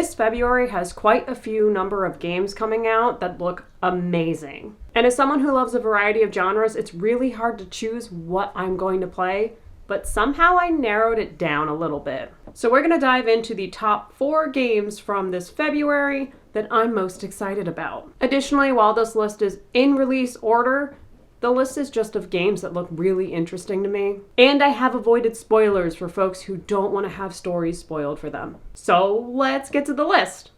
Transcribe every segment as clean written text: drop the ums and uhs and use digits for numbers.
This February has quite a few number of games coming out that look amazing. And as someone who loves a variety of genres, it's really hard to choose what I'm going to play, but somehow I narrowed it down a little bit. So we're going to dive into the top 4 games from this February that I'm most excited about. Additionally, while this list is in release order, the list is just of games that look really interesting to me. And I have avoided spoilers for folks who don't want to have stories spoiled for them. So let's get to the list.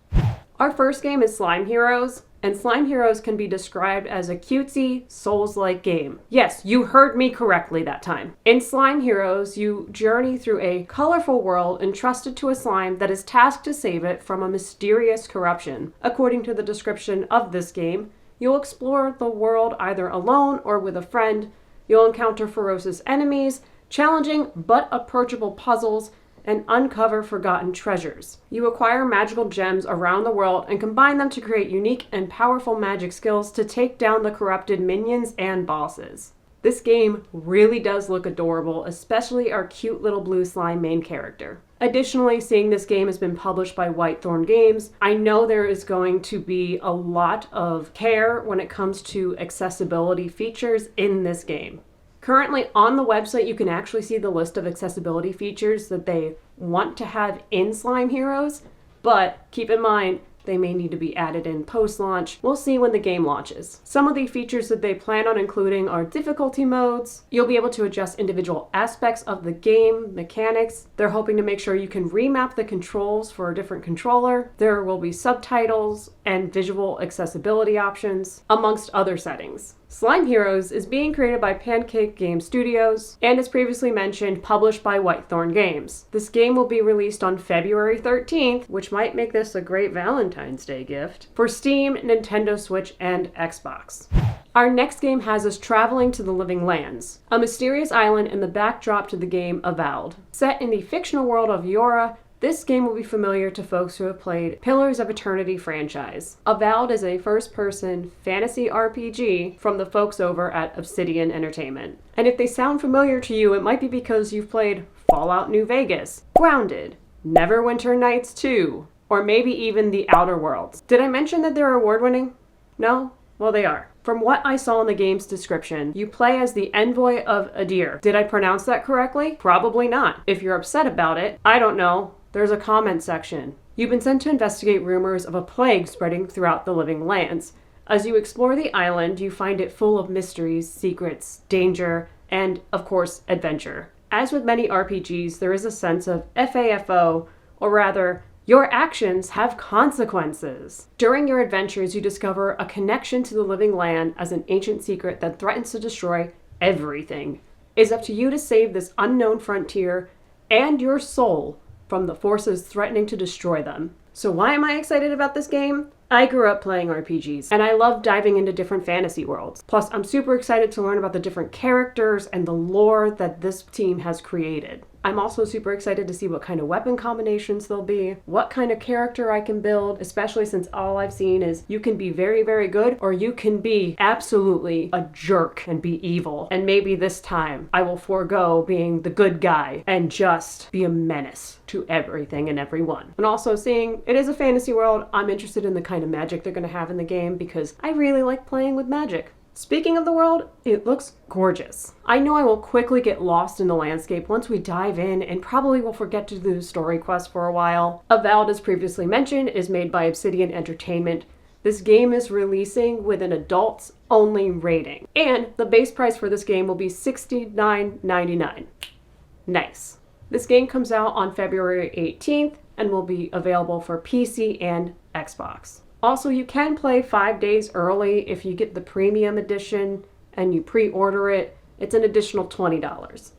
Our first game is Slime Heroes, and Slime Heroes can be described as a cutesy, Souls-like game. Yes, you heard me correctly that time. In Slime Heroes, you journey through a colorful world entrusted to a slime that is tasked to save it from a mysterious corruption. According to the description of this game, you'll explore the world either alone or with a friend. You'll encounter ferocious enemies, challenging but approachable puzzles, and uncover forgotten treasures. You acquire magical gems around the world and combine them to create unique and powerful magic skills to take down the corrupted minions and bosses. This game really does look adorable, especially our cute little blue slime main character. Additionally, seeing this game has been published by Whitethorn Games, I know there is going to be a lot of care when it comes to accessibility features in this game. Currently on the website, you can actually see the list of accessibility features that they want to have in Slime Heroes, but keep in mind, they may need to be added in post-launch. We'll see when the game launches. Some of the features that they plan on including are difficulty modes. You'll be able to adjust individual aspects of the game mechanics. They're hoping to make sure you can remap the controls for a different controller. There will be subtitles and visual accessibility options, amongst other settings. Slime Heroes is being created by Pancake Game Studios and, as previously mentioned, published by Whitethorn Games. This game will be released on February 13th, which might make this a great Valentine's Day gift, for Steam, Nintendo Switch, and Xbox. Our next game has us traveling to the Living Lands, a mysterious island in the backdrop to the game Avowed. Set in the fictional world of Yora, this game will be familiar to folks who have played Pillars of Eternity franchise. Avowed is a first-person fantasy RPG from the folks over at Obsidian Entertainment. And if they sound familiar to you, it might be because you've played Fallout New Vegas, Grounded, Neverwinter Nights 2, or maybe even The Outer Worlds. Did I mention that they're award-winning? No? Well, they are. From what I saw in the game's description, you play as the envoy of Adir. Did I pronounce that correctly? Probably not. If you're upset about it, I don't know. There's a comment section. You've been sent to investigate rumors of a plague spreading throughout the Living Lands. As you explore the island, you find it full of mysteries, secrets, danger, and, of course, adventure. As with many RPGs, there is a sense of FAFO, or rather, your actions have consequences. During your adventures, you discover a connection to the Living Land as an ancient secret that threatens to destroy everything. It's up to you to save this unknown frontier and your soul from the forces threatening to destroy them. So why am I excited about this game? I grew up playing RPGs, and I love diving into different fantasy worlds. Plus, I'm super excited to learn about the different characters and the lore that this team has created. I'm also super excited to see what kind of weapon combinations there'll be, what kind of character I can build, especially since all I've seen is you can be very, very good, or you can be absolutely a jerk and be evil. And maybe this time I will forego being the good guy and just be a menace to everything and everyone. And also seeing it is a fantasy world, I'm interested in the kind of magic they're going to have in the game because I really like playing with magic. Speaking of the world, it looks gorgeous. I know I will quickly get lost in the landscape once we dive in and probably will forget to do story quests for a while. Avowed, as previously mentioned, is made by Obsidian Entertainment. This game is releasing with an adults-only rating. And the base price for this game will be $69.99. Nice. This game comes out on February 18th and will be available for PC and Xbox. Also, you can play 5 days early if you get the premium edition and you pre-order it. It's an additional $20.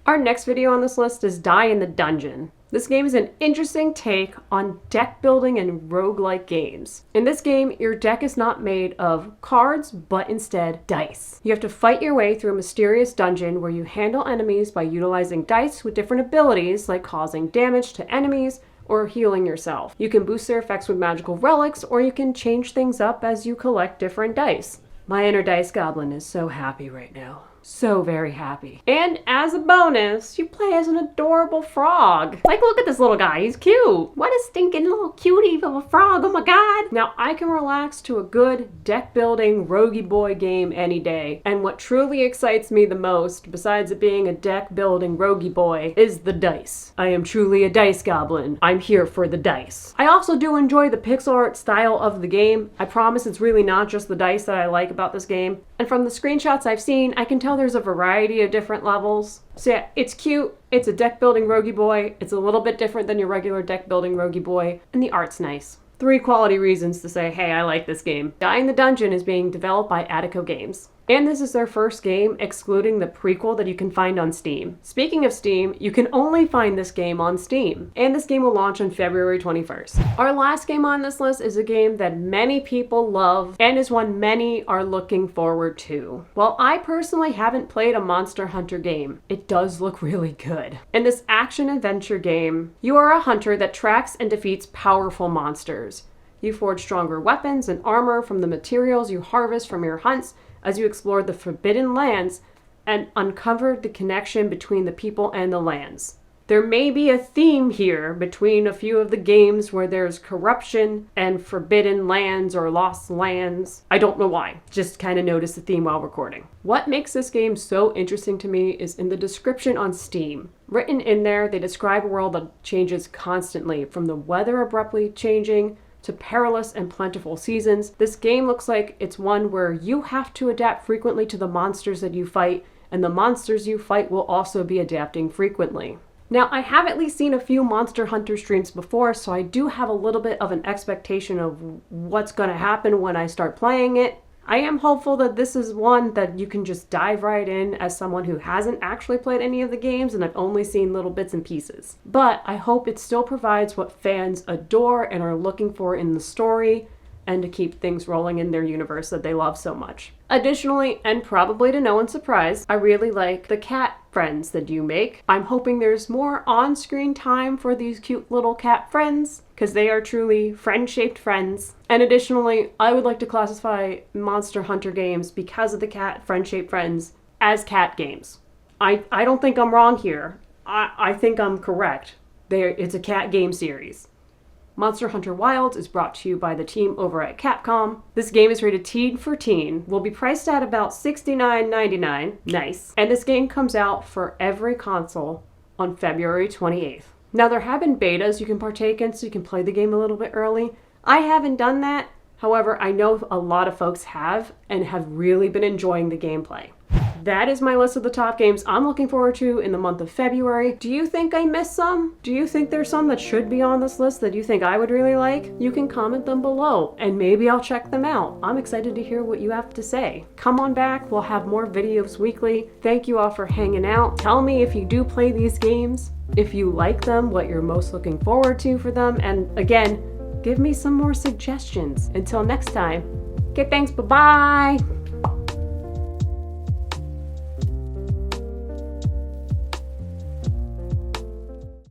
Our next video on this list is Die in the Dungeon. This game is an interesting take on deck building and roguelike games. In this game, your deck is not made of cards, but instead dice. You have to fight your way through a mysterious dungeon where you handle enemies by utilizing dice with different abilities like causing damage to enemies or healing yourself. You can boost their effects with magical relics, or you can change things up as you collect different dice. My inner dice goblin is so happy right now. So very happy. And as a bonus, you play as an adorable frog. Like, look at this little guy, he's cute. What a stinking little cutie of a frog, oh my god. Now, I can relax to a good deck building roguey boy game any day. And what truly excites me the most, besides it being a deck building roguey boy, is the dice. I am truly a dice goblin. I'm here for the dice. I also do enjoy the pixel art style of the game. I promise it's really not just the dice that I like about this game. And from the screenshots I've seen, I can tell there's a variety of different levels. So yeah, it's cute, it's a deck building roguey boy, it's a little bit different than your regular deck building roguey boy, and the art's nice. 3 quality reasons to say, hey, I like this game. Die in the Dungeon is being developed by Attico Games. And this is their first game, excluding the prequel that you can find on Steam. Speaking of Steam, you can only find this game on Steam. And this game will launch on February 21st. Our last game on this list is a game that many people love and is one many are looking forward to. While I personally haven't played a Monster Hunter game, it does look really good. In this action-adventure game, you are a hunter that tracks and defeats powerful monsters. You forge stronger weapons and armor from the materials you harvest from your hunts as you explore the Forbidden Lands and uncover the connection between the people and the lands. There may be a theme here between a few of the games where there's corruption and forbidden lands or lost lands. I don't know why, just kind of noticed the theme while recording. What makes this game so interesting to me is in the description on Steam. Written in there, they describe a world that changes constantly, from the weather abruptly changing to perilous and plentiful seasons. This game looks like it's one where you have to adapt frequently to the monsters that you fight, and the monsters you fight will also be adapting frequently. Now, I have at least seen a few Monster Hunter streams before, so I do have a little bit of an expectation of what's going to happen when I start playing it. I am hopeful that this is one that you can just dive right in as someone who hasn't actually played any of the games and I've only seen little bits and pieces. But I hope it still provides what fans adore and are looking for in the story, and to keep things rolling in their universe that they love so much. Additionally, and probably to no one's surprise, I really like the cat friends that you make. I'm hoping there's more on-screen time for these cute little cat friends, because they are truly friend-shaped friends. And additionally, I would like to classify Monster Hunter games, because of the cat friend-shaped friends, as cat games. I don't think I'm wrong here. I think I'm correct. It's a cat game series. Monster Hunter Wilds is brought to you by the team over at Capcom. This game is rated teen for teen, will be priced at about $69.99. Nice. And this game comes out for every console on February 28th. Now, there have been betas you can partake in, so you can play the game a little bit early. I haven't done that. However, I know a lot of folks have and have really been enjoying the gameplay. That is my list of the top games I'm looking forward to in the month of February. Do you think I missed some? Do you think there's some that should be on this list that you think I would really like? You can comment them below and maybe I'll check them out. I'm excited to hear what you have to say. Come on back, we'll have more videos weekly. Thank you all for hanging out. Tell me if you do play these games, if you like them, what you're most looking forward to for them, and again, give me some more suggestions. Until next time, okay, thanks, bye-bye!